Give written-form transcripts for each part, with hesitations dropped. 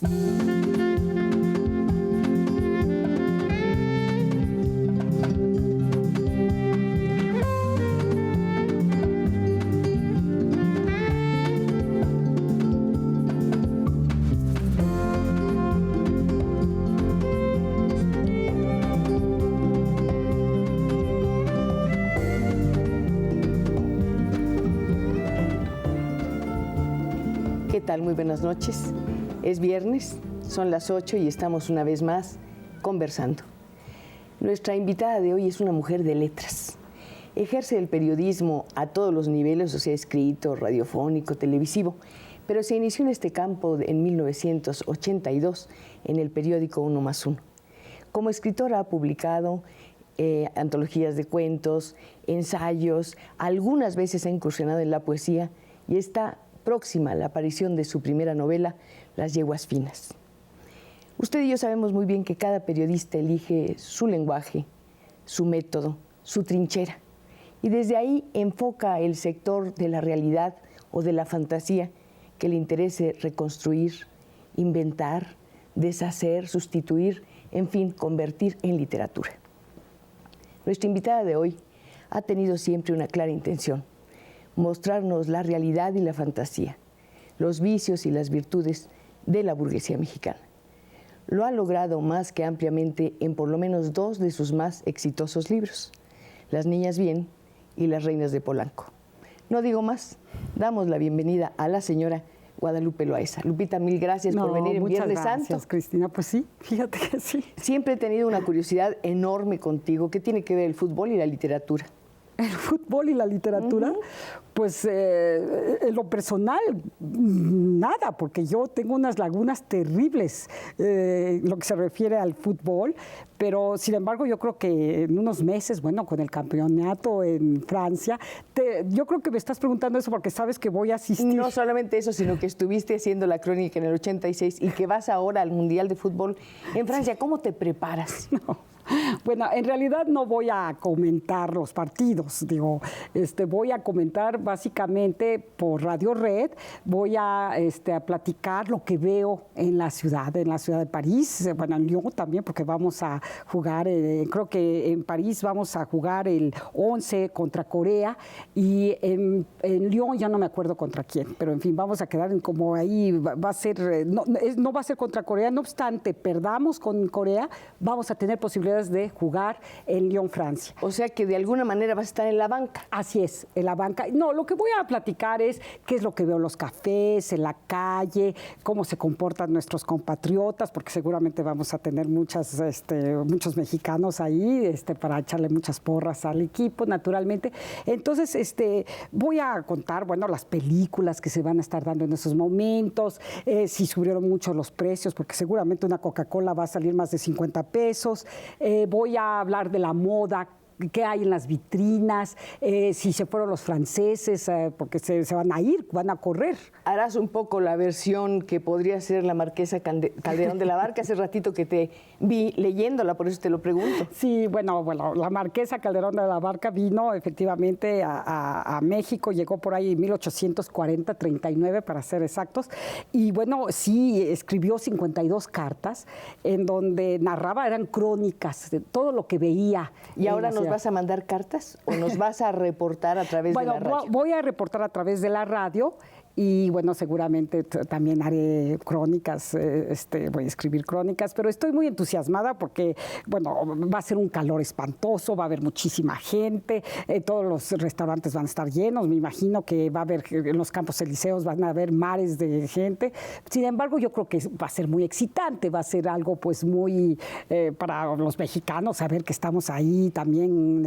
¿Qué tal? Muy buenas noches. Es viernes, son las 8 y estamos una vez más conversando. Nuestra invitada de hoy es una mujer de letras. Ejerce el periodismo a todos los niveles, o sea, escrito, radiofónico, televisivo, pero se inició en este campo en 1982 en el periódico Uno más Uno. Como escritora ha publicado antologías de cuentos, ensayos, algunas veces ha incursionado en la poesía y está próxima a la aparición de su primera novela, Las yeguas finas. Usted y yo sabemos muy bien que cada periodista elige su lenguaje, su método, su trinchera, y desde ahí enfoca el sector de la realidad o de la fantasía que le interese reconstruir, inventar, deshacer, sustituir, en fin, convertir en literatura. Nuestra invitada de hoy ha tenido siempre una clara intención: mostrarnos la realidad y la fantasía, los vicios y las virtudes de la burguesía mexicana. Lo ha logrado más que ampliamente en por lo menos dos de sus más exitosos libros, Las niñas bien y Las reinas de Polanco. No digo más, damos la bienvenida a la señora Guadalupe Loaesa. Lupita, mil gracias por venir en Viernes Santo. Muchas gracias, Cristina. Pues sí, fíjate que sí. Siempre he tenido una curiosidad enorme contigo. ¿Qué tiene que ver el fútbol y la literatura? El fútbol y la literatura, pues en lo personal, nada, porque yo tengo unas lagunas terribles lo que se refiere al fútbol, pero sin embargo yo creo que en unos meses, bueno, con el campeonato en Francia, yo creo que me estás preguntando eso porque sabes que voy a asistir. No solamente eso, sino que estuviste haciendo la crónica en el 86 y que vas ahora al Mundial de Fútbol en Francia. ¿Cómo te preparas? No. Bueno, en realidad no voy a comentar los partidos, digo, voy a comentar básicamente por Radio Red, voy a platicar lo que veo en la ciudad de París, bueno, en Lyon también, porque vamos a jugar, creo que en París vamos a jugar el 11 contra Corea y en Lyon ya no me acuerdo contra quién, pero en fin, vamos a quedar en como ahí, va a ser, no va a ser contra Corea, no obstante, perdamos con Corea, vamos a tener posibilidades de jugar en Lyon, Francia. O sea que de alguna manera vas a estar en la banca. Así es, en la banca. No, lo que voy a platicar es qué es lo que veo en los cafés, en la calle, cómo se comportan nuestros compatriotas, porque seguramente vamos a tener muchos mexicanos ahí para echarle muchas porras al equipo, naturalmente. Entonces, voy a contar, bueno, las películas que se van a estar dando en esos momentos, si subieron mucho los precios, porque seguramente una Coca-Cola va a salir más de 50 pesos. Voy a hablar de la moda, qué hay en las vitrinas, si se fueron los franceses, porque se van a ir, van a correr. Harás un poco la versión que podría ser la marquesa Calderón de la Barca. Hace ratito que te vi leyéndola, por eso te lo pregunto. Sí, bueno, la marquesa Calderón de la Barca vino efectivamente a México, llegó por ahí en 1840, 39 para ser exactos, y bueno, sí, escribió 52 cartas en donde narraba, eran crónicas de todo lo que veía. Y ahora nos vas a mandar cartas o nos vas a reportar a través de la radio? Bueno, voy a reportar a través de la radio y bueno, seguramente también haré crónicas, voy a escribir crónicas, pero estoy muy entusiasmada porque, bueno, va a ser un calor espantoso, va a haber muchísima gente, todos los restaurantes van a estar llenos, me imagino que va a haber, en los Campos Elíseos van a haber mares de gente. Sin embargo, yo creo que va a ser muy excitante, va a ser algo pues muy para los mexicanos, saber que estamos ahí también,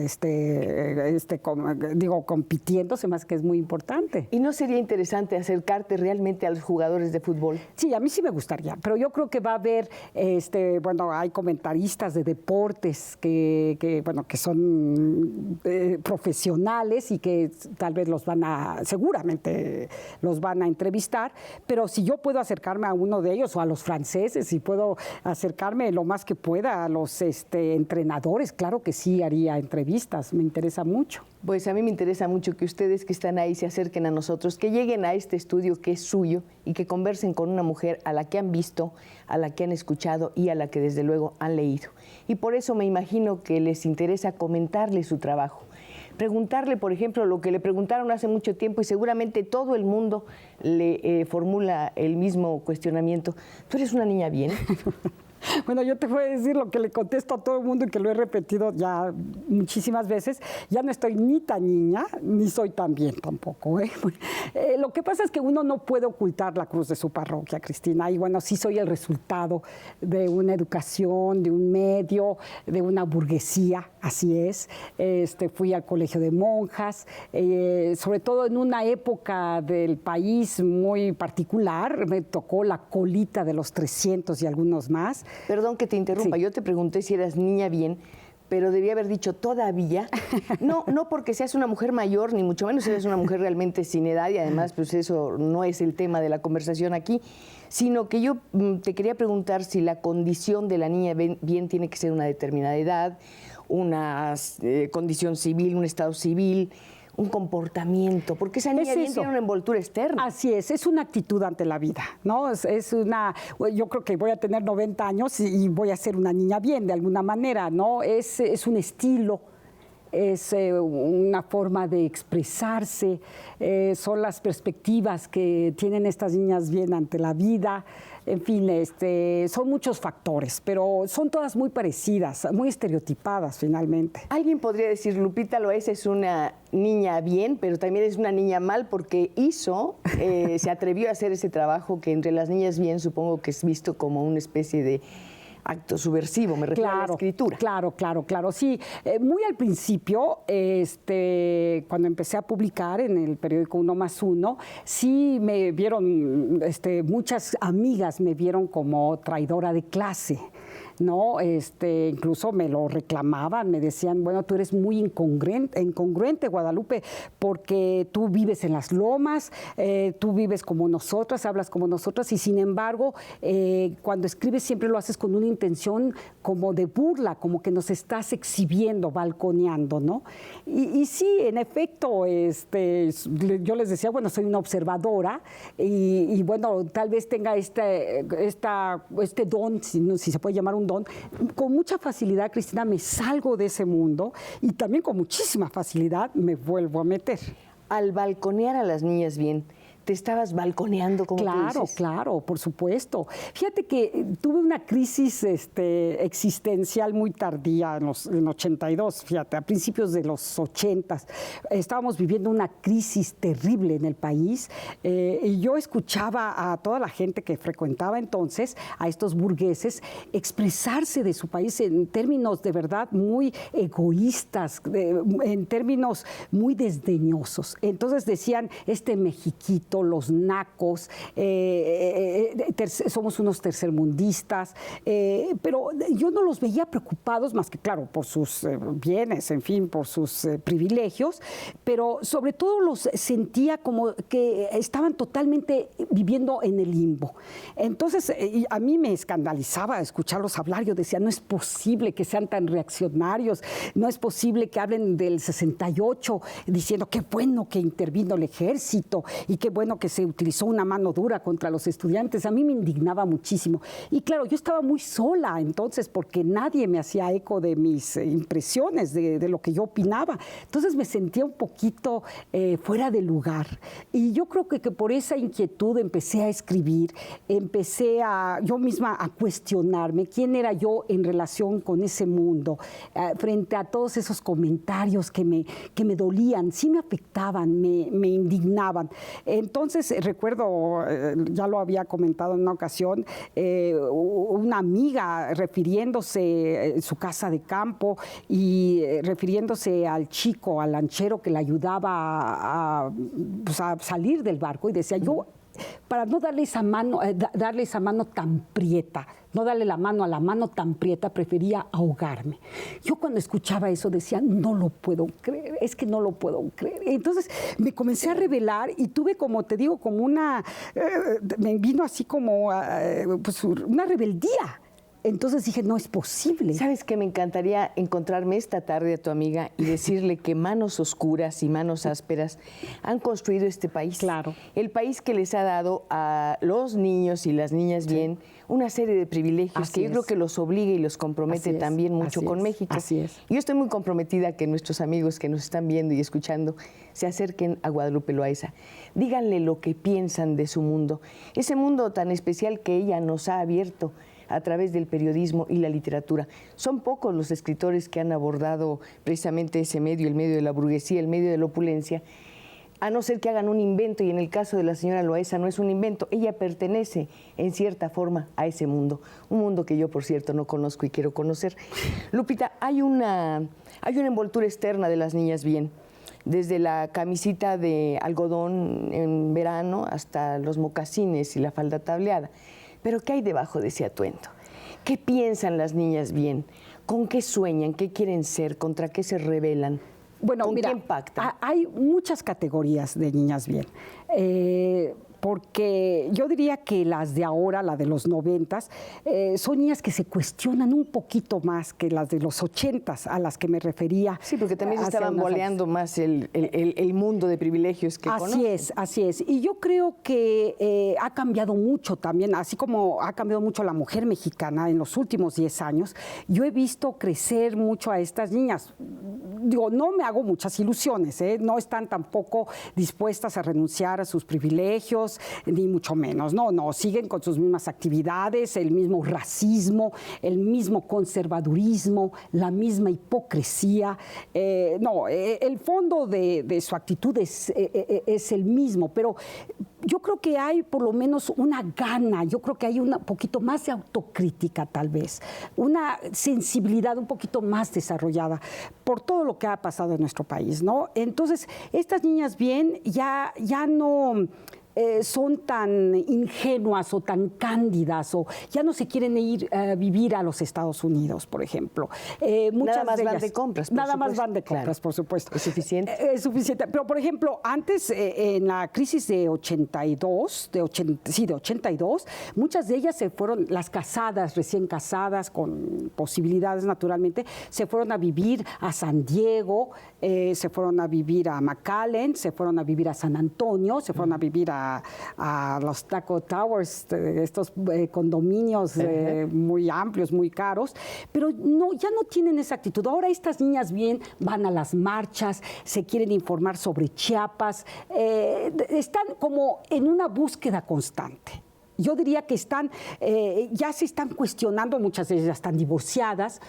compitiendo, se me hace que es muy importante. ¿Y no sería interesante acercarte realmente a los jugadores de fútbol? Sí, a mí sí me gustaría, pero yo creo que va a haber, hay comentaristas de deportes que son profesionales y que tal vez seguramente los van a entrevistar, pero si yo puedo acercarme a uno de ellos o a los franceses, si puedo acercarme lo más que pueda a los entrenadores, claro que sí haría entrevistas, me interesa mucho. Pues a mí me interesa mucho que ustedes que están ahí se acerquen a nosotros, que lleguen a este estudio que es suyo y que conversen con una mujer a la que han visto, a la que han escuchado y a la que desde luego han leído. Y por eso me imagino que les interesa comentarle su trabajo. Preguntarle, por ejemplo, lo que le preguntaron hace mucho tiempo y seguramente todo el mundo le formula el mismo cuestionamiento. ¿Tú eres una niña bien? Bueno, yo te voy a decir lo que le contesto a todo el mundo y que lo he repetido ya muchísimas veces. Ya no estoy ni tan niña, ni soy tan bien tampoco. Lo que pasa es que uno no puede ocultar la cruz de su parroquia, Cristina. Y bueno, sí soy el resultado de una educación, de un medio, de una burguesía, así es. Fui al colegio de monjas, sobre todo en una época del país muy particular. Me tocó la colita de los 300 y algunos más. Perdón que te interrumpa, Sí. yo te pregunté si eras niña bien, pero debía haber dicho todavía. No porque seas una mujer mayor, ni mucho menos eres una mujer realmente sin edad, y además pues eso no es el tema de la conversación aquí, sino que yo te quería preguntar si la condición de la niña bien tiene que ser una determinada edad, una condición civil, un estado civil, un comportamiento, porque esa niña bien tiene una envoltura externa. Así es una actitud ante la vida, ¿no? Yo creo que voy a tener 90 años y voy a ser una niña bien de alguna manera, ¿no? Es un estilo, es una forma de expresarse, son las perspectivas que tienen estas niñas bien ante la vida. En fin, son muchos factores, pero son todas muy parecidas, muy estereotipadas finalmente. Alguien podría decir, Lupita Loaiza es una niña bien, pero también es una niña mal porque se atrevió a hacer ese trabajo que entre las niñas bien supongo que es visto como una especie de acto subversivo, me refiero a la escritura. Claro. Sí, muy al principio, cuando empecé a publicar en el periódico 1+1, sí me vieron, muchas amigas me vieron como traidora de clase, ¿no? Incluso me lo reclamaban, me decían, bueno, tú eres muy incongruente, Guadalupe, porque tú vives en las lomas, tú vives como nosotras, hablas como nosotras, y sin embargo, cuando escribes siempre lo haces con una intención como de burla, como que nos estás exhibiendo, balconeando, ¿no? Y sí, en efecto, yo les decía, bueno, soy una observadora y bueno, tal vez tenga este don, si se puede llamar un don, con mucha facilidad, Cristina, me salgo de ese mundo y también con muchísima facilidad me vuelvo a meter. Al balconear a las niñas bien, ¿te estabas balconeando como tú dices? Claro, por supuesto. Fíjate que tuve una crisis existencial muy tardía en 82, fíjate, a principios de los 80. Estábamos viviendo una crisis terrible en el país y yo escuchaba a toda la gente que frecuentaba entonces, a estos burgueses, expresarse de su país en términos de verdad muy egoístas, en términos muy desdeñosos. Entonces decían, mexiquito, los nacos, somos unos tercermundistas, pero yo no los veía preocupados más que, claro, por sus bienes, en fin, por sus privilegios, pero sobre todo los sentía como que estaban totalmente viviendo en el limbo. Entonces, a mí me escandalizaba escucharlos hablar. Yo decía, no es posible que sean tan reaccionarios, no es posible que hablen del 68 diciendo qué bueno que intervino el ejército y qué bueno que se utilizó una mano dura contra los estudiantes. A mí me indignaba muchísimo. Y claro, yo estaba muy sola entonces porque nadie me hacía eco de mis impresiones, de lo que yo opinaba. Entonces me sentía un poquito fuera de lugar. Y yo creo que por esa inquietud empecé a escribir, empecé yo misma a cuestionarme quién era yo en relación con ese mundo, frente a todos esos comentarios que me dolían, sí me afectaban, me indignaban. Entonces, recuerdo, ya lo había comentado en una ocasión, una amiga refiriéndose a su casa de campo y refiriéndose al chico, al lanchero que le ayudaba a salir del barco y decía, yo, para no darle esa mano tan prieta, no darle la mano a la mano tan prieta, prefería ahogarme. Yo cuando escuchaba eso decía, no lo puedo creer, es que no lo puedo creer. Entonces me comencé a rebelar y tuve, como te digo, como me vino así como una rebeldía. Entonces dije, no es posible. ¿Sabes qué? Me encantaría encontrarme esta tarde a tu amiga y decirle que manos oscuras y manos ásperas han construido este país. Claro. El país que les ha dado a los niños y las niñas bien una serie de privilegios que yo creo que los obliga y los compromete también mucho con México. Así es. Yo estoy muy comprometida a que nuestros amigos que nos están viendo y escuchando se acerquen a Guadalupe Loaesa. Díganle lo que piensan de su mundo, ese mundo tan especial que ella nos ha abierto a través del periodismo y la literatura. Son pocos los escritores que han abordado precisamente ese medio, el medio de la burguesía, el medio de la opulencia, a no ser que hagan un invento, y en el caso de la señora Loaesa no es un invento, ella pertenece en cierta forma a ese mundo, un mundo que yo, por cierto, no conozco y quiero conocer. Lupita, hay una envoltura externa de las niñas bien, desde la camisita de algodón en verano hasta los mocasines y la falda tableada. Pero ¿qué hay debajo de ese atuendo? ¿Qué piensan las niñas bien? ¿Con qué sueñan? ¿Qué quieren ser? ¿Contra qué se rebelan? Bueno, ¿Con mira, quién pactan? Hay muchas categorías de niñas bien. Porque yo diría que las de ahora, la de los 90s, son niñas que se cuestionan un poquito más que las de los 80s, a las que me refería. Sí, porque también se estaban boleando más el mundo de privilegios que conocen. Así es. Y yo creo que ha cambiado mucho también, así como ha cambiado mucho la mujer mexicana en los últimos 10 años, yo he visto crecer mucho a estas niñas. Digo, no me hago muchas ilusiones, no están tampoco dispuestas a renunciar a sus privilegios, ni mucho menos, no, siguen con sus mismas actividades, el mismo racismo, el mismo conservadurismo, la misma hipocresía. El fondo de su actitud es el mismo, pero yo creo que hay por lo menos una gana, yo creo que hay un poquito más de autocrítica tal vez, una sensibilidad un poquito más desarrollada por todo lo que ha pasado en nuestro país, ¿no? Entonces, estas niñas bien ya no son tan ingenuas o tan cándidas, o ya no se quieren ir a vivir a los Estados Unidos, por ejemplo. Nada más van de compras, por Nada más supuesto. van de compras, Claro. por supuesto. ¿Es suficiente? Es suficiente. Pero, por ejemplo, antes, en la crisis de 82, de 82, muchas de ellas se fueron, las casadas, recién casadas, con posibilidades naturalmente, se fueron a vivir a San Diego, se fueron a vivir a McAllen, se fueron a vivir a San Antonio, se fueron a vivir a los Taco Towers, estos condominios muy amplios, muy caros, pero ya no tienen esa actitud. Ahora estas niñas bien van a las marchas, se quieren informar sobre Chiapas, están como en una búsqueda constante. Yo diría que ya se están cuestionando, muchas de ellas ya están divorciadas,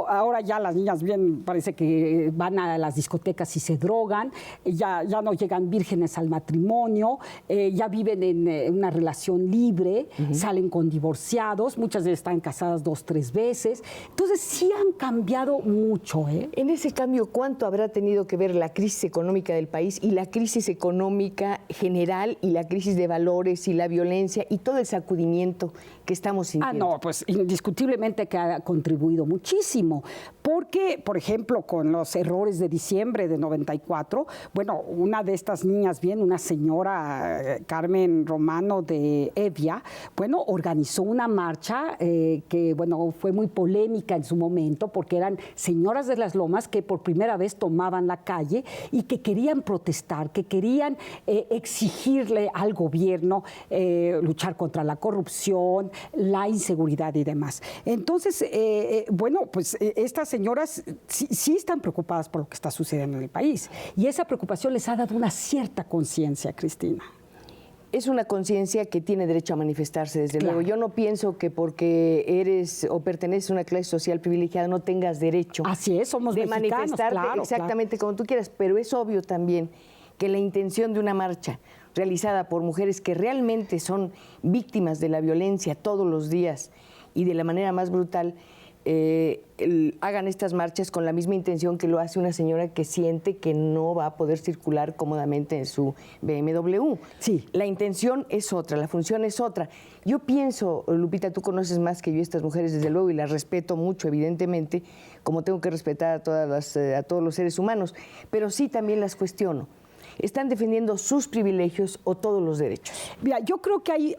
ahora ya las niñas bien parece que van a las discotecas y se drogan, ya no llegan vírgenes al matrimonio, ya viven en una relación libre, salen con divorciados, muchas de ellas están casadas 2, 3 veces, entonces sí han cambiado mucho. En ese cambio, ¿cuánto habrá tenido que ver la crisis económica del país y la crisis económica general y la crisis de valores y la violencia y todo el sacudimiento que estamos sintiendo? Pues indiscutiblemente que ha contribuido muchísimo, porque, por ejemplo, con los errores de diciembre de 94, bueno, una de estas niñas bien, una señora, Carmen Romano de Evia, bueno, organizó una marcha que, bueno, fue muy polémica en su momento, porque eran señoras de las Lomas que por primera vez tomaban la calle y que querían protestar, que querían exigirle al gobierno luchar contra la corrupción, la inseguridad y demás. Entonces, pues estas señoras sí están preocupadas por lo que está sucediendo en el país, y esa preocupación les ha dado una cierta conciencia, Cristina. Es una conciencia que tiene derecho a manifestarse, desde Claro. luego. Yo no pienso que porque eres o perteneces a una clase social privilegiada no tengas derecho Así es, somos de mexicanos, manifestarte claro, exactamente como tú quieras, pero es obvio también que la intención de una marcha realizada por mujeres que realmente son víctimas de la violencia todos los días y de la manera más brutal, hagan estas marchas con la misma intención que lo hace una señora que siente que no va a poder circular cómodamente en su BMW. Sí. La intención es otra, la función es otra. Yo pienso, Lupita, tú conoces más que yo estas mujeres, desde luego, y las respeto mucho, evidentemente, como tengo que respetar a todos los seres humanos, pero sí también las cuestiono. ¿Están defendiendo sus privilegios o todos los derechos? Mira, yo creo que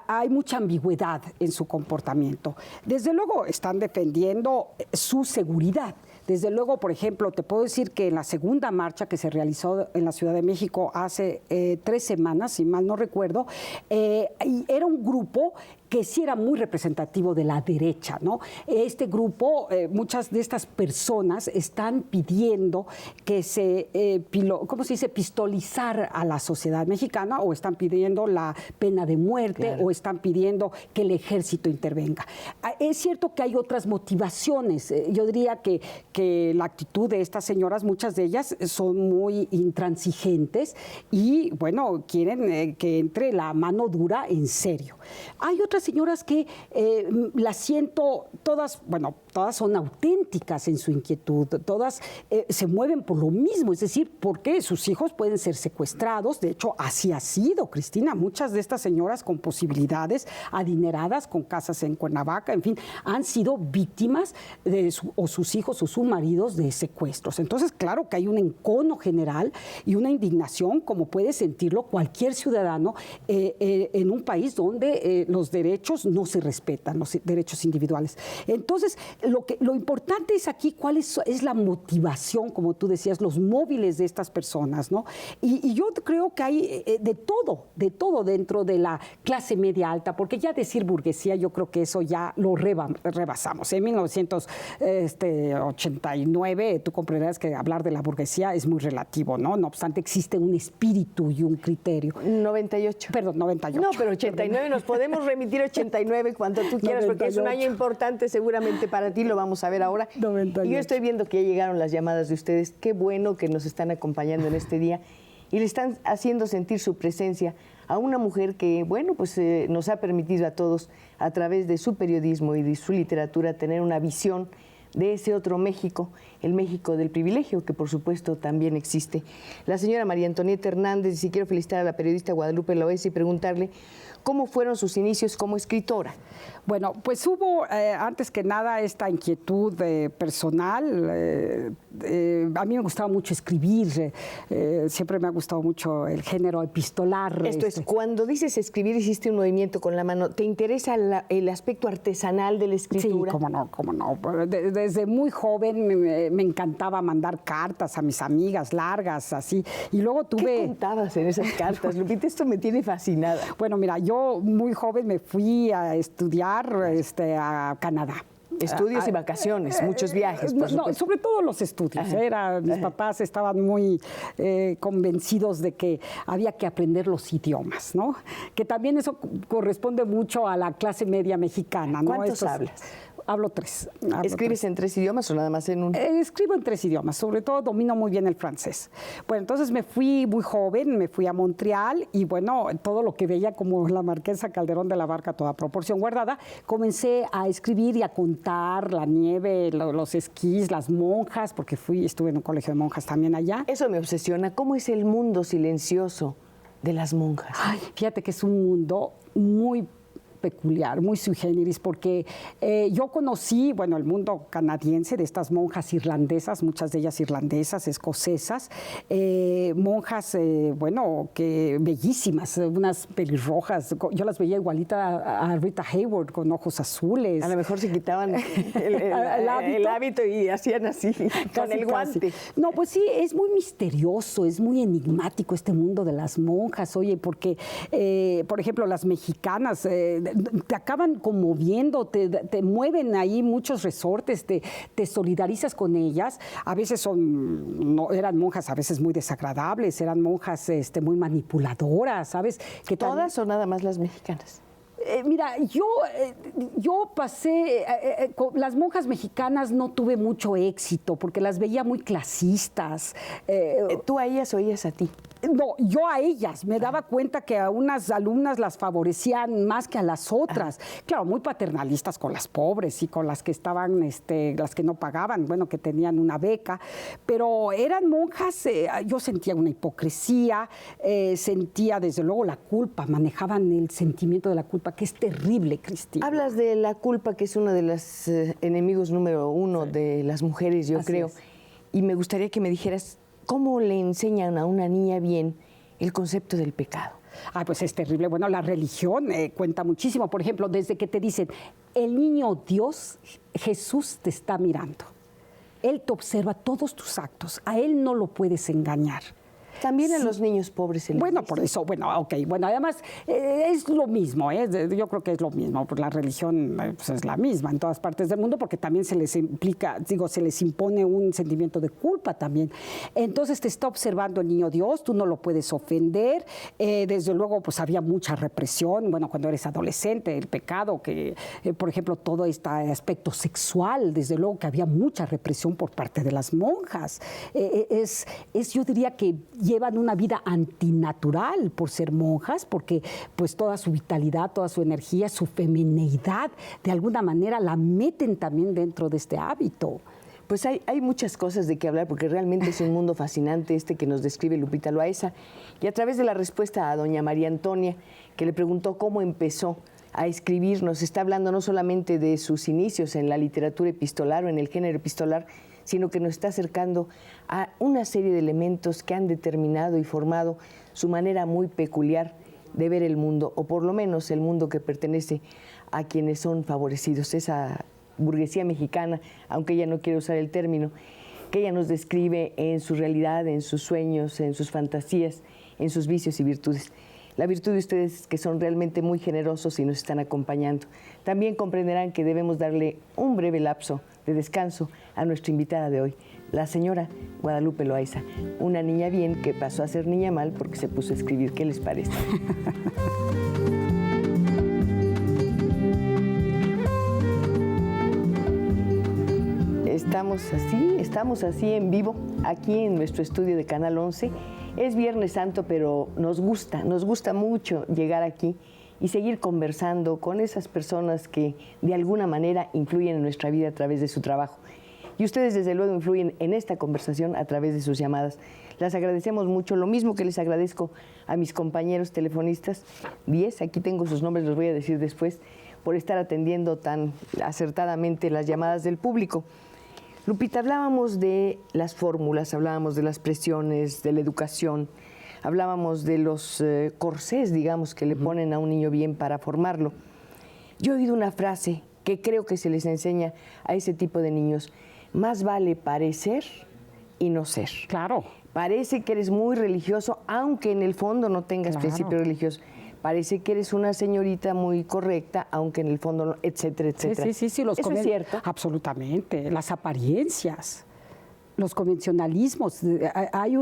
hay mucha ambigüedad en su comportamiento. Desde luego están defendiendo su seguridad. Desde luego, por ejemplo, te puedo decir que en la segunda marcha que se realizó en la Ciudad de México hace 3 semanas, si mal no recuerdo, era un grupo que sí era muy representativo de la derecha, ¿no? Este grupo, muchas de estas personas están pidiendo que ¿cómo se dice?, pistolizar a la sociedad mexicana, o están pidiendo la pena de muerte, claro, o están pidiendo que el ejército intervenga. Es cierto que hay otras motivaciones. Yo diría que la actitud de estas señoras, muchas de ellas son muy intransigentes y, bueno, quieren que entre la mano dura en serio. Hay otras señoras que las siento todas, bueno, todas son auténticas en su inquietud, todas se mueven por lo mismo, es decir, porque sus hijos pueden ser secuestrados. De hecho, así ha sido, Cristina. Muchas de estas señoras con posibilidades, adineradas, con casas en Cuernavaca, en fin, han sido víctimas o sus hijos o sus maridos de secuestros. Entonces, claro que hay un encono general y una indignación, como puede sentirlo cualquier ciudadano en un país donde los derechos no se respetan, los derechos individuales. Entonces, lo importante es aquí cuál es la motivación, como tú decías, los móviles de estas personas, ¿no? Y yo creo que hay de todo dentro de la clase media alta, porque ya decir burguesía, yo creo que eso ya lo rebasamos. En 1989, tú comprenderás que hablar de la burguesía es muy relativo, ¿no? No obstante, existe un espíritu y un criterio. 98. Perdón, 98. No, pero 89, nos podemos remitir a 89 cuando tú quieras, 98. Porque es un año importante seguramente para ti, lo vamos a ver ahora. 98. Y yo estoy viendo que ya llegaron las llamadas de ustedes. Qué bueno que nos están acompañando en este día y le están haciendo sentir su presencia a una mujer que, bueno, pues nos ha permitido a todos, a través de su periodismo y de su literatura, tener una visión de ese otro México, el México del privilegio, que por supuesto también existe. La señora María Antonieta Hernández, y si quiero felicitar a la periodista Guadalupe Loesa y preguntarle cómo fueron sus inicios como escritora. Bueno, pues hubo, antes que nada, esta inquietud personal. A mí me gustaba mucho escribir, siempre me ha gustado mucho el género epistolar. Esto es, cuando dices escribir, hiciste un movimiento con la mano. ¿Te interesa el aspecto artesanal de la escritura? Sí, cómo no. Desde muy joven me encantaba mandar cartas a mis amigas largas, así. Y luego tuve... ¿Qué contabas en esas cartas, Lupita? Esto me tiene fascinada. Bueno, mira, yo muy joven me fui a estudiar a Canadá. Estudios y vacaciones, muchos viajes, por supuesto. No, sobre todo los estudios. Mis papás estaban muy convencidos de que había que aprender los idiomas, ¿no? Que también eso corresponde mucho a la clase media mexicana, ¿no? ¿Cuántos hablas? Hablo 3. ¿Escribes en 3 idiomas o nada más en un? Escribo en 3 idiomas, sobre todo domino muy bien el francés. Bueno, entonces me fui muy joven, me fui a Montreal y bueno, todo lo que veía como la Marquesa Calderón de la Barca, toda proporción guardada, comencé a escribir y a contar la nieve, los esquís, las monjas, porque estuve en un colegio de monjas también allá. Eso me obsesiona. ¿Cómo es el mundo silencioso de las monjas? Ay, fíjate que es un mundo muy peculiar, muy sui generis, porque yo conocí, bueno, el mundo canadiense de estas monjas irlandesas, muchas de ellas irlandesas, escocesas, monjas, bueno, que bellísimas, unas pelirrojas, yo las veía igualita a Rita Hayworth, con ojos azules. A lo mejor se quitaban el hábito y hacían así, con el guante. Casi. No, pues sí, es muy misterioso, es muy enigmático este mundo de las monjas, oye, porque, por ejemplo, las mexicanas te acaban conmoviendo, te mueven ahí muchos resortes, te solidarizas con ellas. A veces eran monjas a veces muy desagradables, eran monjas muy manipuladoras, ¿sabes? Que ¿Todas o nada más las mexicanas? Mira, yo pasé, con las monjas mexicanas no tuve mucho éxito porque las veía muy clasistas. ¿Tú a ellas o ellas a ti? No, yo a ellas. Me daba cuenta que a unas alumnas las favorecían más que a las otras. Claro, muy paternalistas con las pobres y con las que estaban, las que no pagaban, bueno, que tenían una beca. Pero eran monjas, yo sentía una hipocresía, sentía desde luego la culpa, manejaban el sentimiento de la culpa, que es terrible, Cristina. Hablas de la culpa, que es uno de los enemigos número 1 de las mujeres, yo creo. Y me gustaría que me dijeras ¿cómo le enseñan a una niña bien el concepto del pecado? Ah, pues es terrible. Bueno, la religión cuenta muchísimo. Por ejemplo, desde que te dicen, el niño Dios, Jesús te está mirando. Él te observa todos tus actos. A Él no lo puedes engañar. También a los niños pobres se les Bueno, dice. por eso, bueno, ok. Bueno, además es lo mismo, yo creo que es lo mismo, pues la religión pues es la misma en todas partes del mundo porque también se les implica, se les impone un sentimiento de culpa también. Entonces te está observando el niño Dios, tú no lo puedes ofender. Desde luego, pues había mucha represión, bueno, cuando eres adolescente, el pecado, que por ejemplo, todo este aspecto sexual, desde luego que había mucha represión por parte de las monjas. Yo diría que llevan una vida antinatural por ser monjas, porque pues toda su vitalidad, toda su energía, su femineidad, de alguna manera la meten también dentro de este hábito. Pues hay muchas cosas de qué hablar, porque realmente es un mundo fascinante este que nos describe Lupita Loaesa. Y a través de la respuesta a doña María Antonia, que le preguntó cómo empezó a escribir, nos está hablando no solamente de sus inicios en la literatura epistolar o en el género epistolar, sino que nos está acercando a una serie de elementos que han determinado y formado su manera muy peculiar de ver el mundo, o por lo menos el mundo que pertenece a quienes son favorecidos, esa burguesía mexicana, aunque ella no quiere usar el término, que ella nos describe en su realidad, en sus sueños, en sus fantasías, en sus vicios y virtudes. La virtud de ustedes es que son realmente muy generosos y nos están acompañando. También comprenderán que debemos darle un breve lapso de descanso a nuestra invitada de hoy, la señora Guadalupe Loaesa, una niña bien que pasó a ser niña mal porque se puso a escribir. ¿Qué les parece? Estamos así en vivo, aquí en nuestro estudio de Canal 11. Es Viernes Santo, pero nos gusta mucho llegar aquí y seguir conversando con esas personas que de alguna manera influyen en nuestra vida a través de su trabajo. Y ustedes desde luego influyen en esta conversación a través de sus llamadas. Las agradecemos mucho, lo mismo que les agradezco a mis compañeros telefonistas, 10, aquí tengo sus nombres, los voy a decir después, por estar atendiendo tan acertadamente las llamadas del público. Lupita, hablábamos de las fórmulas, hablábamos de las presiones, de la educación, hablábamos de los corsés, digamos, que le ponen a un niño bien para formarlo. Yo he oído una frase que creo que se les enseña a ese tipo de niños: más vale parecer y no ser. Claro. Parece que eres muy religioso, aunque en el fondo no tengas principios religiosos. Parece que eres una señorita muy correcta, aunque en el fondo no, etcétera, etcétera. Sí, ¿Eso es cierto? Absolutamente. Las apariencias, los convencionalismos. Hay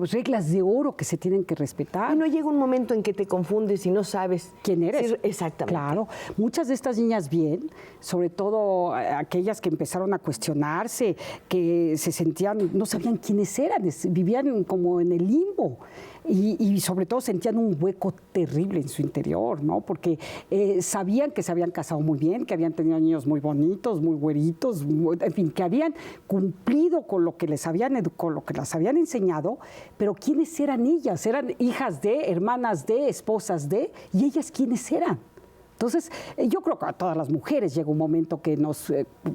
reglas de oro que se tienen que respetar. Y no llega un momento en que te confundes y no sabes quién eres. Sí, exactamente. Claro. Muchas de estas niñas bien, sobre todo aquellas que empezaron a cuestionarse, que se sentían, no sabían quiénes eran, vivían como en el limbo. Y sobre todo sentían un hueco terrible en su interior, ¿no? Porque sabían que se habían casado muy bien, que habían tenido niños muy bonitos, muy güeritos, en fin, que habían cumplido con lo que las habían enseñado, pero ¿quiénes eran ellas? Eran hijas de, hermanas de, esposas de, ¿y ellas quiénes eran? Entonces, yo creo que a todas las mujeres llega un momento que nos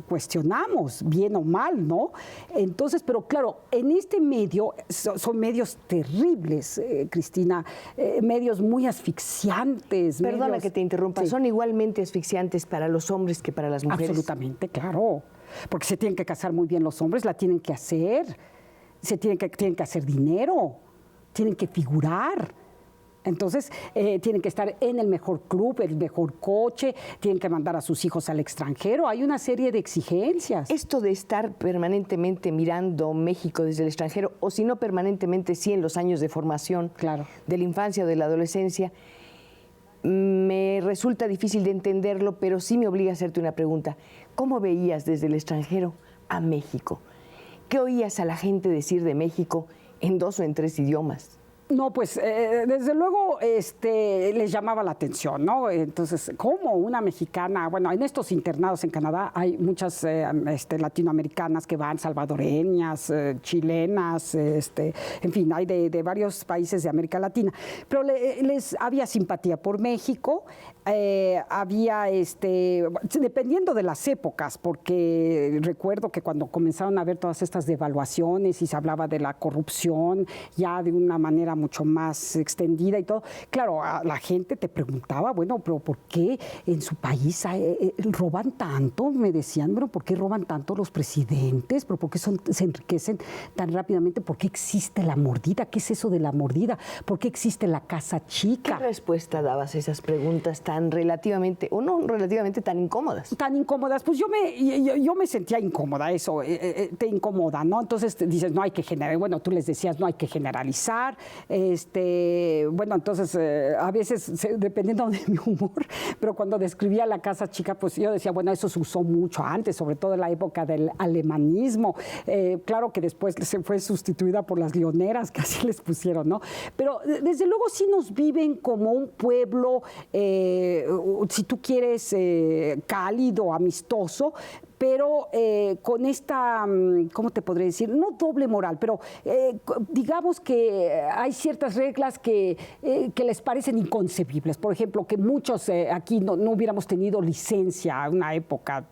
cuestionamos, bien o mal, ¿no? Entonces, pero claro, en este medio, son medios terribles, Cristina, medios muy asfixiantes. Perdona que te interrumpa, sí. ¿Son igualmente asfixiantes para los hombres que para las mujeres? Absolutamente, claro, porque se tienen que casar muy bien los hombres, la tienen que hacer, tienen que hacer dinero, tienen que figurar. Entonces, tienen que estar en el mejor club, el mejor coche, tienen que mandar a sus hijos al extranjero. Hay una serie de exigencias. Esto de estar permanentemente mirando México desde el extranjero, o si no permanentemente, sí en los años de formación, claro, de la infancia o de la adolescencia, me resulta difícil de entenderlo, pero sí me obliga a hacerte una pregunta. ¿Cómo veías desde el extranjero a México? ¿Qué oías a la gente decir de México en 2 o en 3 idiomas? No, pues desde luego les llamaba la atención, ¿no? Entonces, ¿cómo una mexicana? Bueno, en estos internados en Canadá hay muchas latinoamericanas que van, salvadoreñas, chilenas, en fin, hay de varios países de América Latina. Pero les había simpatía por México, había, dependiendo de las épocas, porque recuerdo que cuando comenzaron a ver todas estas devaluaciones y se hablaba de la corrupción ya de una manera mucho más extendida y todo, claro, la gente te preguntaba, bueno, pero ¿por qué en su país roban tanto? Me decían, bueno, ¿por qué roban tanto los presidentes? ¿Pero por qué se enriquecen tan rápidamente? ¿Por qué existe la mordida? ¿Qué es eso de la mordida? ¿Por qué existe la casa chica? ¿Qué respuesta dabas a esas preguntas tan relativamente, o no relativamente tan incómodas? Tan incómodas, pues yo me sentía incómoda, eso te incomoda, ¿no? Entonces dices, no hay que generar, bueno, tú les decías, no hay que generalizar, bueno, entonces a veces, dependiendo de mi humor, pero cuando describía la casa chica, pues yo decía, bueno, eso se usó mucho antes, sobre todo en la época del alemanismo, claro que después se fue sustituida por las leoneras, que así les pusieron, ¿no? Pero desde luego sí nos viven como un pueblo, si tú quieres, cálido, amistoso, pero con esta, ¿cómo te podré decir? No doble moral, pero digamos que hay ciertas reglas que les parecen inconcebibles. Por ejemplo, que muchos aquí no hubiéramos tenido licencia en una época,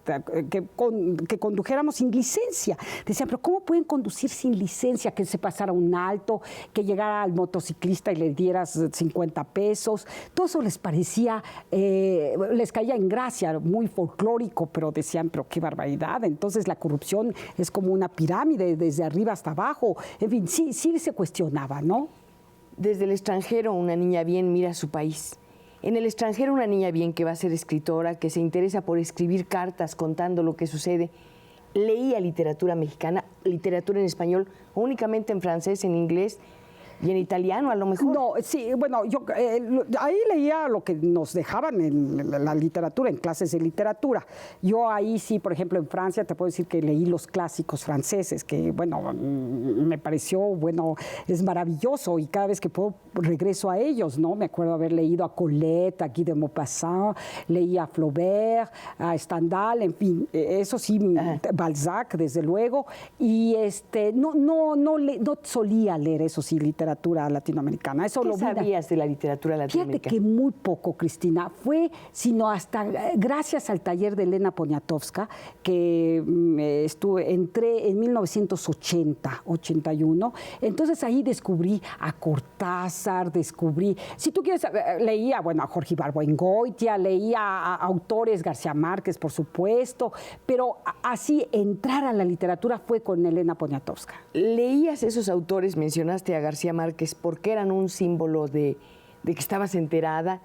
que condujéramos sin licencia. Decían, pero ¿cómo pueden conducir sin licencia? Que se pasara un alto, que llegara al motociclista y le dieras 50 pesos. Todo eso les parecía, les caía en gracia, muy folclórico, pero decían, pero qué barbaridad. Entonces la corrupción es como una pirámide desde arriba hasta abajo. En fin, sí se cuestionaba, ¿no? Desde el extranjero una niña bien mira a su país. En el extranjero una niña bien que va a ser escritora, que se interesa por escribir cartas contando lo que sucede. Leía literatura mexicana, literatura en español, o únicamente en francés, en inglés y en italiano a lo mejor. No, sí, bueno, yo ahí leía lo que nos dejaban en la literatura, en clases de literatura. Yo ahí sí, por ejemplo, en Francia te puedo decir que leí los clásicos franceses, que bueno, me pareció, bueno, es maravilloso y cada vez que puedo regreso a ellos, ¿no? Me acuerdo haber leído a Colette, a Guy de Maupassant, leí a Flaubert, a Stendhal, en fin, eso sí, Balzac, desde luego, y no solía leer eso sí, literatura latinoamericana. Eso ¿Qué sabías de la literatura latinoamericana? Fíjate que muy poco, Cristina. Fue, sino hasta gracias al taller de Elena Poniatowska, que entré en 1980, 81. Entonces ahí descubrí a Cortázar, si tú quieres, leía, bueno, a Jorge Ibargüengoitia, leía a autores, García Márquez, por supuesto, pero así entrar a la literatura fue con Elena Poniatowska. ¿Leías esos autores, mencionaste a García Márquez, porque eran un símbolo de que estabas enterada?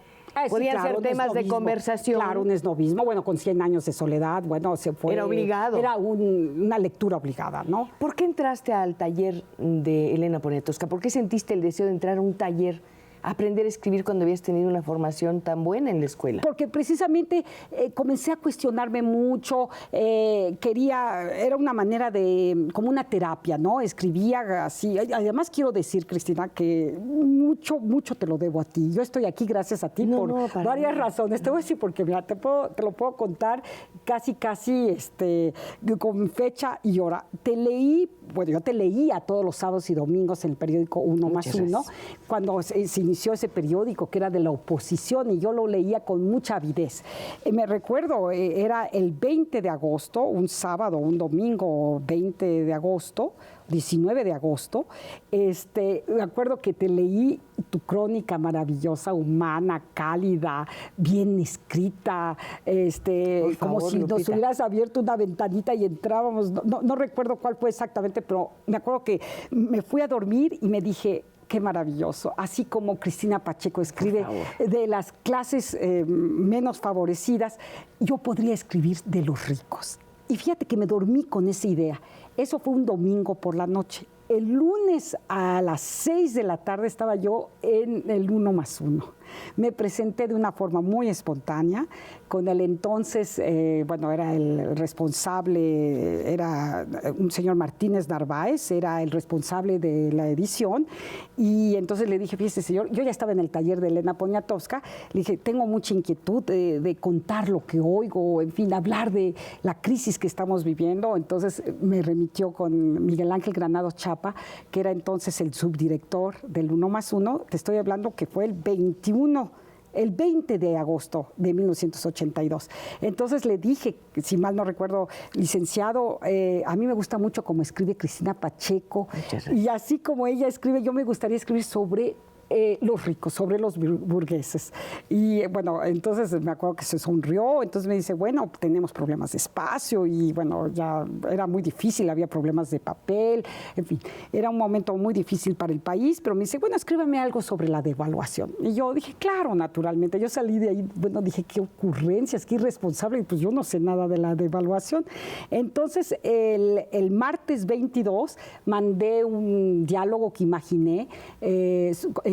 Podían claro, ser temas de conversación. Claro, un esnovismo, bueno, con 100 años de soledad, bueno, se fue. Era obligado. Era una lectura obligada, ¿no? ¿Por qué entraste al taller de Elena Poniatowska? ¿Por qué sentiste el deseo de entrar a un taller, a aprender a escribir cuando habías tenido una formación tan buena en la escuela? Porque precisamente comencé a cuestionarme mucho, era una manera como una terapia, ¿no? Escribía así. Además quiero decir, Cristina, que mucho te lo debo a ti. Yo estoy aquí gracias a ti por varias razones. Te voy a decir porque, mira, te lo puedo contar casi con fecha y hora. Yo te leía todos los sábados y domingos en el periódico Uno Más Uno, cuando se inició ese periódico que era de la oposición y yo lo leía con mucha avidez. Me recuerdo, era el 20 de agosto, un sábado, un domingo 20 de agosto, 19 de agosto, me acuerdo que te leí tu crónica maravillosa, humana, cálida, bien escrita, como si nos hubieras abierto una ventanita y entrábamos, no recuerdo cuál fue exactamente, pero me acuerdo que me fui a dormir y me dije, qué maravilloso. Así como Cristina Pacheco escribe de las clases menos favorecidas, yo podría escribir de los ricos. Y fíjate que me dormí con esa idea. Eso fue un domingo por la noche. El lunes a las 6 de la tarde estaba yo en el Uno Más Uno. Me presenté de una forma muy espontánea con el entonces, era el responsable, era un señor Martínez Narváez, era el responsable de la edición, y entonces le dije, fíjese señor, yo ya estaba en el taller de Elena Poniatowska, le dije, tengo mucha inquietud de contar lo que oigo, en fin, hablar de la crisis que estamos viviendo. Entonces me remitió con Miguel Ángel Granados Chapa, que era entonces el subdirector del 1+1, te estoy hablando que fue el 20 de agosto de 1982. Entonces le dije, si mal no recuerdo, licenciado, a mí me gusta mucho cómo escribe Cristina Pacheco, y así como ella escribe, yo me gustaría escribir sobre los ricos, sobre los burgueses. Y bueno, entonces me acuerdo que se sonrió, entonces me dice, bueno, tenemos problemas de espacio, y bueno, ya era muy difícil, había problemas de papel, en fin, era un momento muy difícil para el país, pero me dice, bueno, escríbame algo sobre la devaluación. Y yo dije, claro, naturalmente. Yo salí de ahí, bueno, dije, qué ocurrencias, qué irresponsable, pues yo no sé nada de la devaluación. Entonces, el martes 22 mandé un diálogo que imaginé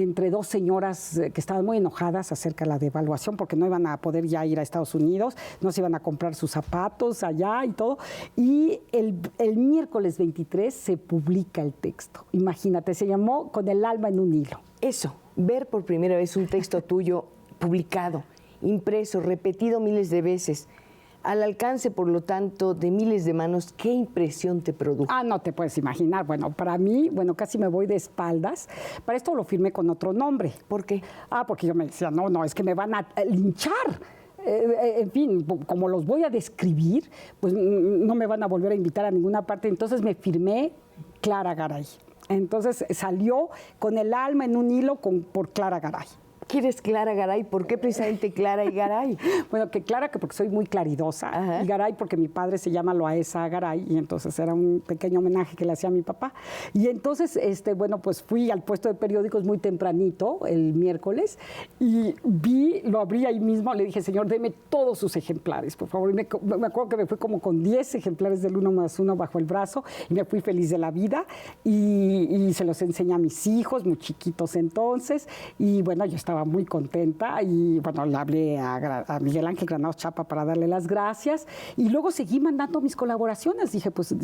entre dos señoras que estaban muy enojadas acerca de la devaluación, porque no iban a poder ya ir a Estados Unidos, no se iban a comprar sus zapatos allá y todo. Y el miércoles 23 se publica el texto. Imagínate, se llamó Con el alma en un hilo. Eso, ver por primera vez un texto tuyo publicado, impreso, repetido miles de veces, al alcance, por lo tanto, de miles de manos, ¿qué impresión te produjo? Ah, no te puedes imaginar. Bueno, para mí, casi me voy de espaldas. Para esto lo firmé con otro nombre. ¿Por qué? Porque yo me decía, no, es que me van a linchar. En fin, como los voy a describir, pues no me van a volver a invitar a ninguna parte. Entonces me firmé Clara Garay. Entonces salió Con el alma en un hilo por Clara Garay. ¿Quieres Clara Garay? ¿Por qué precisamente Clara y Garay? Bueno, que Clara, que porque soy muy claridosa, Ajá. y Garay porque mi padre se llama Loaesa Garay, y entonces era un pequeño homenaje que le hacía a mi papá. Y entonces, pues fui al puesto de periódicos muy tempranito, el miércoles, y lo abrí ahí mismo, le dije, señor, deme todos sus ejemplares, por favor. Y me acuerdo que me fui como con 10 ejemplares del 1+1 bajo el brazo, y me fui feliz de la vida, y se los enseñé a mis hijos, muy chiquitos entonces, y bueno, yo estaba muy contenta, y bueno, le hablé a Miguel Ángel Granados Chapa para darle las gracias, y luego seguí mandando mis colaboraciones. Dije, pues,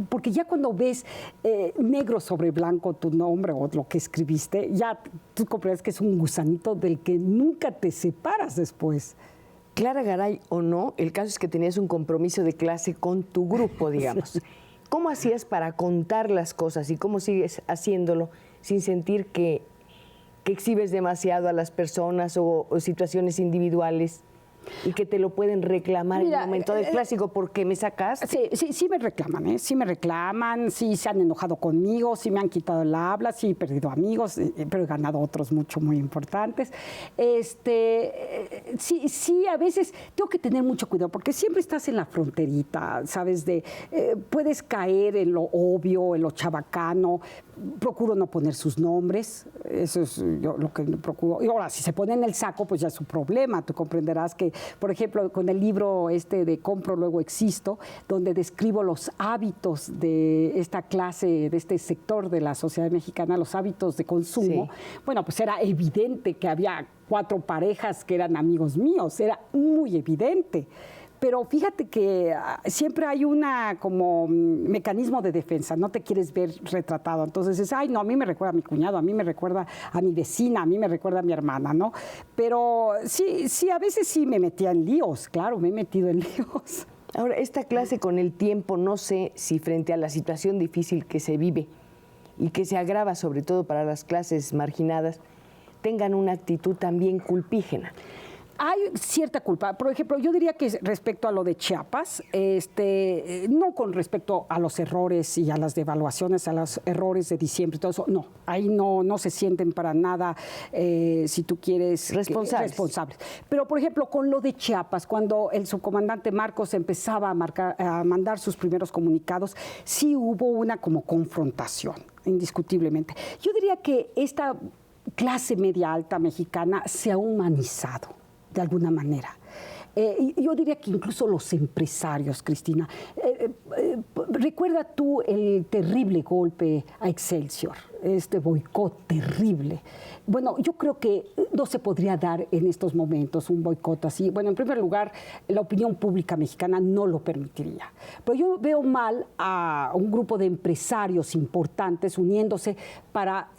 porque ya cuando ves negro sobre blanco tu nombre o lo que escribiste, ya tú comprendes que es un gusanito del que nunca te separas después. Clara Garay o no, el caso es que tenías un compromiso de clase con tu grupo, digamos. Sí. ¿Cómo hacías para contar las cosas y cómo sigues haciéndolo sin sentir que exhibes demasiado a las personas o situaciones individuales y que te lo pueden reclamar en el momento del clásico? ¿Por qué me sacaste? Sí me reclaman, sí me reclaman, sí se han enojado conmigo, sí me han quitado el habla, sí he perdido amigos, pero he ganado otros muy importantes. Sí, a veces tengo que tener mucho cuidado, porque siempre estás en la fronterita, ¿sabes? Puedes caer en lo obvio, en lo chabacano. Procuro no poner sus nombres, eso es yo lo que procuro. Y ahora, si se pone en el saco, pues ya es su problema. Tú comprenderás que, por ejemplo, con el libro de Compro, Luego Existo, donde describo los hábitos de esta clase, de este sector de la sociedad mexicana, los hábitos de consumo, sí. Bueno, pues era evidente que había 4 parejas que eran amigos míos, era muy evidente. Pero fíjate que siempre hay como mecanismo de defensa, no te quieres ver retratado. Entonces dices, ay, no, a mí me recuerda a mi cuñado, a mí me recuerda a mi vecina, a mí me recuerda a mi hermana, ¿no? Pero sí, a veces sí me metía en líos, claro, me he metido en líos. Ahora, esta clase con el tiempo, no sé si frente a la situación difícil que se vive y que se agrava sobre todo para las clases marginadas, tengan una actitud también culpígena. Hay cierta culpa. Por ejemplo, yo diría que respecto a lo de Chiapas, no con respecto a los errores y a las devaluaciones, a los errores de diciembre y todo eso, no. Ahí no se sienten para nada, si tú quieres, responsables. Pero, por ejemplo, con lo de Chiapas, cuando el subcomandante Marcos empezaba a mandar sus primeros comunicados, sí hubo una como confrontación, indiscutiblemente. Yo diría que esta clase media alta mexicana se ha humanizado de alguna manera. Yo diría que incluso los empresarios, Cristina. Recuerda tú el terrible golpe a Excelsior. este boicot terrible. Bueno, yo creo que no se podría dar en estos momentos un boicot así. Bueno, en primer lugar, la opinión pública mexicana no lo permitiría. Pero yo veo mal a un grupo de empresarios importantes uniéndose para